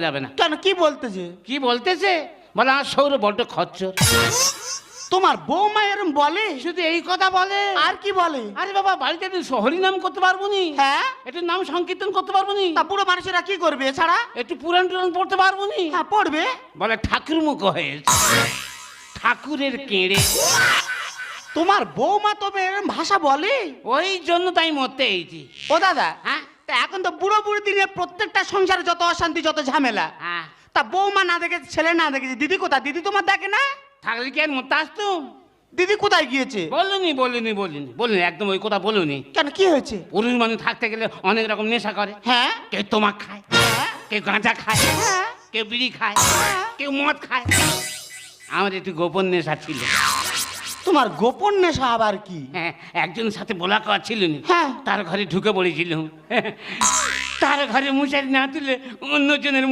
যাবে না। কেন, কি বলতেছে? কি বলতেছে বলে আমার সৌর বড্ড খচ্চর। তোমার বৌমা এরম বলে? শুধু এই কথা বলে আর কি বলে? আরে বাবা বাড়িতে একটু হরি নাম করতে পারবো নি? হ্যাঁ, একটু নাম সংকীর্তন করতে পারবো নি? তা বুড়ো মানুষেরা কি করবে এছাড়া? একটু পুরাণ টুরান পড়তে পারবো নি? হ্যাঁ, পড়বে। বলে ঠাকুর মুখ হয়েছে, ঠাকুরের কেড়ে। তোমার বৌমা তবে এরম ভাষা বলে? ওই জন্য তাই মরতে এইছি। ও দাদা, হ্যাঁ তা এখন তো বুড়ো বুড়ি দিনে প্রত্যেকটা সংসারে যত অশান্তি, যত ঝামেলা, হ্যাঁ, তা বৌমা না দেখেছে, ছেলে না দেখেছে, দিদি কোথায়? দিদি তোমার দেখে না? থাকলে কি আর মরতে আসতুম? দিদি কোথায় গিয়েছে? বলুনি একদম ওই কথা বলুনি। কেন, কি হয়েছে? পুরুষ মানুষ থাকতে গেলে অনেক রকম নেশা করে। হ্যাঁ, কেউ তোমাক খায়, হ্যাঁ, কেউ গাঁজা খায়, হ্যাঁ, কেউ বিড়ি খায়, হ্যাঁ। কেউ মদ খায়। আমার একটু গোপন নেশা ছিল। তোমার গোপন নেশা আবার কি? হ্যাঁ, একজনের সাথে বলা কওয়া ছিল নি। হ্যাঁ। তার ঘরে ঢুকে পড়েছিল। তার ঘরে মশারি না তুলে অন্যজনের